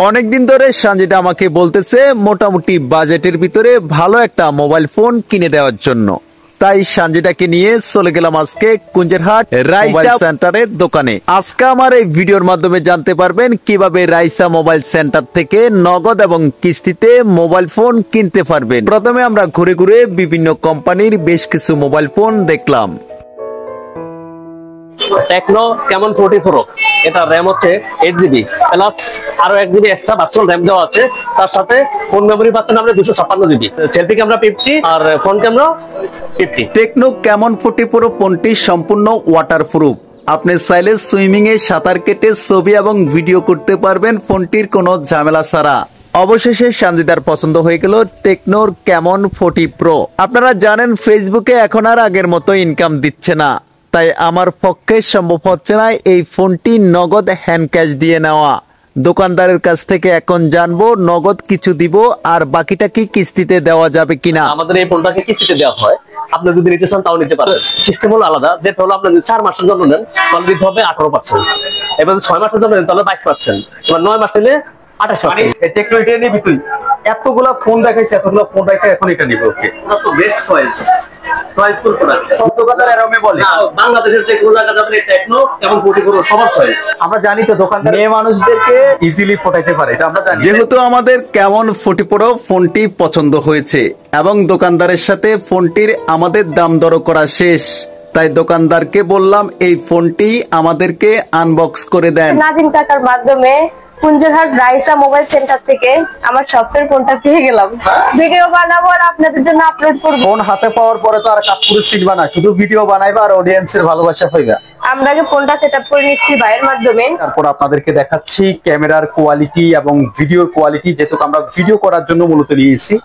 অনেকদিন ধরে সঞ্জিতা আমাকে বলতেছে মোটামুটি বাজেটের ভিতরে ভালো একটা মোবাইল ফোন কিনে দেওয়ার জন্য। তাই সঞ্জিতাকে নিয়ে চলে গেলাম আজকে কুঞ্জেরহাট রাইসা সেন্টারের দোকানে। আজকে আমার এই ভিডিওর মাধ্যমে জানতে পারবেন কিভাবে রাইসা মোবাইল সেন্টার থেকে নগদ এবং কিস্তিতে মোবাইল ফোন কিনতে পারবেন। প্রথমে আমরা ঘুরে ঘুরে বিভিন্ন কোম্পানির বেশ কিছু মোবাইল ফোন দেখলাম। টেকনো কেমন 40 প্রো, এটা র্যাম হচ্ছে 8GB প্লাস আরো 1GB এক্সট্রা ভার্চুয়াল র্যাম দেওয়া আছে। তার সাথে ফোন মেমরি পাচ্ছেন আমরা 256GB, সেলফি ক্যামেরা 50 আর front camera 50। Tecno Camon 40 pro ফোনটি সম্পূর্ণ ওয়াটারপ্রুফ। আপনি চাইলে সুইমিং এ সাঁতার কেটে ছবি এবং ভিডিও করতে পারবেন ফোনটির কোনো ঝামেলা ছাড়া। অবশেষে সঞ্জিতার পছন্দ হয়ে গেল টেকনোর কেমন 40 প্রো। আপনারা জানেন ফেসবুকে এখন আর আগের মতো ইনকাম দিচ্ছে না, তাই আমার পক্ষে সম্ভব হচ্ছে না এই ফোনটি নগদ হ্যান্ড ক্যাশ দিয়ে নেওয়া। দোকানদারের কাছ থেকে এখন জানবো নগদ কিছু দিব আর বাকিটা কি কিস্তিতে দেওয়া যাবে কিনা। আমাদের এই ফোনটাকে কিস্তিতে দেওয়া হয়, আপনি যদি নিতে চান তাও নিতে পারেন। সিস্টেম হলো আলাদা, যেটা হলো আপনি যদি 4 মাসের জন্য নেন তাহলে দিতে হবে 18%, এবার 6 মাসের জন্য নেন তাহলে 22%, এবার 9 মাস নিলে 28%। টেকনো এটা নিবি তুই? এতগুলা ফোন দেখাইছে, এতগুলা ফোন দেখে এখন এটা নিব। ওকে, এটা তো বেস্ট চয়েস। Choiceful product. সব দোকানদার এরকম বলে বাংলাদেশের যে কোন জায়গা যাবেন টেকনো এবং 40 প্রো সবার চয়েস। আমরা জানি তো দোকানদার মেয়ে মানুষদেরকে ইজিলি ফটাইতে পারে, এটা আমরা জানি। যেহেতু আমাদের কেমন 40 প্রো ফোনটি পছন্দ হয়েছে এবং দোকানদারের সাথে ফোনটির আমাদের দাম দর করা শেষ, তাই দোকানদারকে বললাম এই ফোনটি আমাদেরকে আনবক্স করে দেন। নাজিম কাকার মাধ্যমে কুঞ্জেরহাট রাইসা মোবাইল সেন্টার থেকে আমার শপের ফোনটা পেয়ে গেলাম। ভিডিও বানাবো আর আপনাদের জন্য আপলোড করব। ফোন হাতে পাওয়ার পরে তো আর কাপড়ের সিলবা না, শুধু ভিডিও বানাইবা আর অডিয়েন্সের ভালোবাসা পাইবা। আমরা আগে ফোনটা সেটআপ করে নিচ্ছি ভাইয়ের মাধ্যমে, তারপর আপনাদেরকে দেখাচ্ছি ক্যামেরার কোয়ালিটি এবং ভিডিওর কোয়ালিটি, যেহেতু আমরা ভিডিও করার জন্য মূলত নিয়েছি।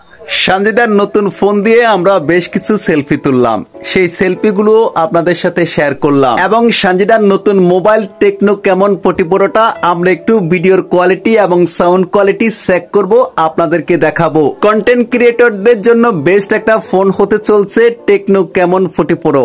সঞ্জিতার নতুন ফোন দিয়ে আমরা বেশ কিছু সেলফি তুললাম, সেই সেলফিগুলো আপনাদের সাথে শেয়ার করলাম এবং সঞ্জিতার নতুন মোবাইল টেকনো কেমন 40 প্রোটা আমরা একটু ভিডিওর কোয়ালিটি এবং সাউন্ড কোয়ালিটি চেক করব, আপনাদেরকে দেখাবো। কন্টেন্ট ক্রিয়েটরদের জন্য বেস্ট একটা ফোন হতে চলছে টেকনো কেমন 40 প্রো।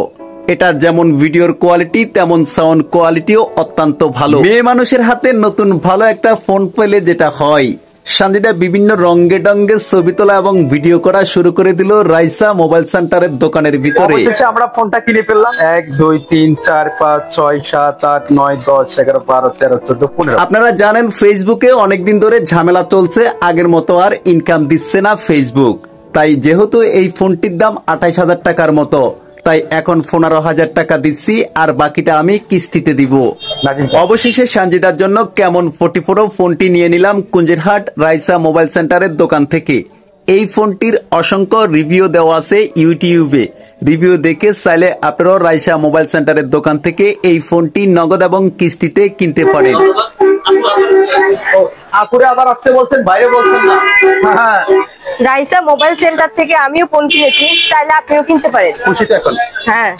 এটা যেমন ভিডিওর কোয়ালিটি তেমন সাউন্ড কোয়ালিটিও অত্যন্ত ভালো। মেয়ে মানুষের হাতে নতুন ভালো একটা ফোন পেলে যেটা হয়, সঞ্জিতা বিভিন্ন রঙে ডঙ্গে ছবি তোলা এবং ভিডিও করা শুরু করে দিল রাইসা মোবাইল সেন্টারের দোকানের ভিতরে। অবশেষে আমরা ফোনটা কিনে ফেললাম। 1 2 3 4 5 6 7 8 9 10 11 12 13 14 15। আপনারা জানেন ফেসবুকে অনেকদিন ধরে ঝামেলা চলছে, আগের মতো আর ইনকাম দিচ্ছে না ফেসবুক। তাই যেহেতু এই ফোনটির দাম 28,000 টাকার মতো, তাই এখন 15,000 টাকা দিচ্ছি আর বাকিটা আমি কিস্তিতে দিব। অবশেষে সঞ্জিতার জন্য কেমন 40 প্রো ফোনটি নিয়ে নিলাম কুঞ্জেরহাট রাইসা মোবাইল সেন্টারের দোকান থেকে। এই ফোনটির অসংখ্য রিভিউ দেওয়া আছে ইউটিউবে, রিভিউ দেখে চাইলে আপনারাও রাইসা মোবাইল সেন্টারের দোকান থেকে এই ফোনটি নগদ এবং কিস্তিতে কিনতে পারেন। আপুরে আবার আসতে বলছেন, বাইরে বলছেন না। হ্যাঁ, রাইসা মোবাইল সেন্টার থেকে আমিও ফোন কিনেছি, চাইলে আপনিও কিনতে পারেন। খুশি তো এখন? হ্যাঁ।